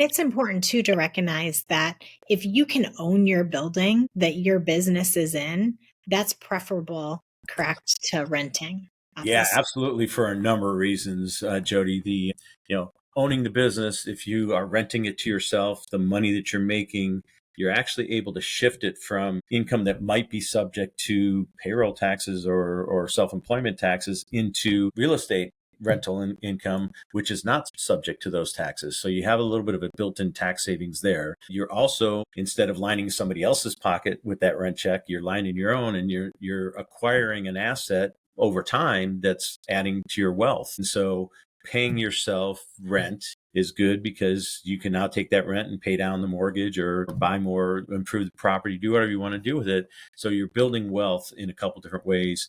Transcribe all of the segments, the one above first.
It's important too to recognize that if you can own your building that your business is in, that's preferable, correct, to renting out Yeah, this. absolutely. For a number of reasons, Jody, owning the business, if you are renting it to yourself, the money that you're making, you're actually able to shift it from income that might be subject to payroll taxes or self-employment taxes into real estate rental income, which is not subject to those taxes. So you have a little bit of a built-in tax savings there. You're also, instead of lining somebody else's pocket with that rent check, you're lining your own, and you're acquiring an asset over time that's adding to your wealth. And so paying yourself rent is good because you can now take that rent and pay down the mortgage or buy more, improve the property, do whatever you want to do with it. So you're building wealth in a couple different ways.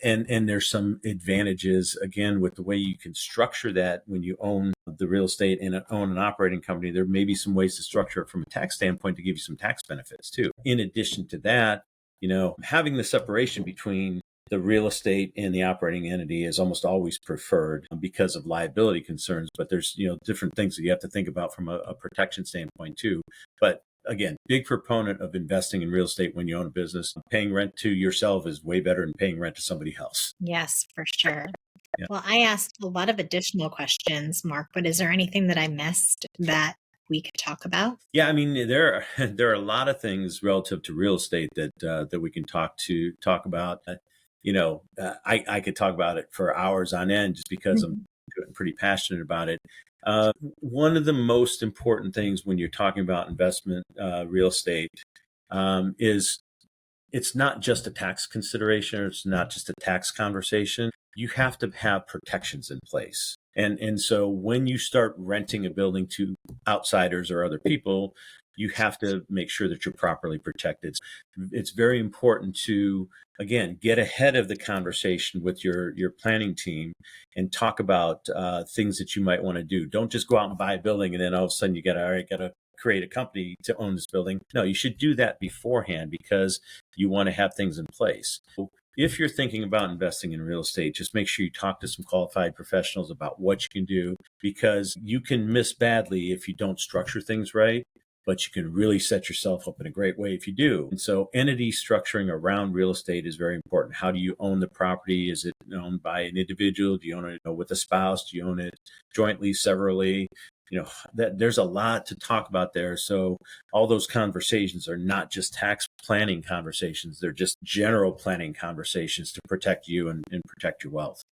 And there's some advantages again with the way you can structure that when you own the real estate and own an operating company. There may be some ways to structure it from a tax standpoint to give you some tax benefits too. In addition to that, having the separation between the real estate and the operating entity is almost always preferred because of liability concerns. But there's, different things that you have to think about from a protection standpoint too. But again, big proponent of investing in real estate when you own a business. Paying rent to yourself is way better than paying rent to somebody else. Yes, for sure. Yeah. Well, I asked a lot of additional questions, Mark, but is there anything that I missed that we could talk about? Yeah, I mean, there are a lot of things relative to real estate that we can talk about. I could talk about it for hours on end just because I'm Mhm. pretty passionate about it. One of the most important things when you're talking about investment real estate is it's not just a tax consideration. It's not just a tax conversation. You have to have protections in place. And so when you start renting a building to outsiders or other people, you have to make sure that you're properly protected. It's very important to, again, get ahead of the conversation with your planning team and talk about things that you might want to do. Don't just go out and buy a building and then all of a sudden you got to create a company to own this building. No, you should do that beforehand because you want to have things in place. If you're thinking about investing in real estate, just make sure you talk to some qualified professionals about what you can do, because you can miss badly if you don't structure things right, but you can really set yourself up in a great way if you do. And so entity structuring around real estate is very important. How do you own the property? Is it owned by an individual? Do you own it with a spouse? Do you own it jointly, severally? That there's a lot to talk about there. So all those conversations are not just tax planning conversations. They're just general planning conversations to protect you and protect your wealth.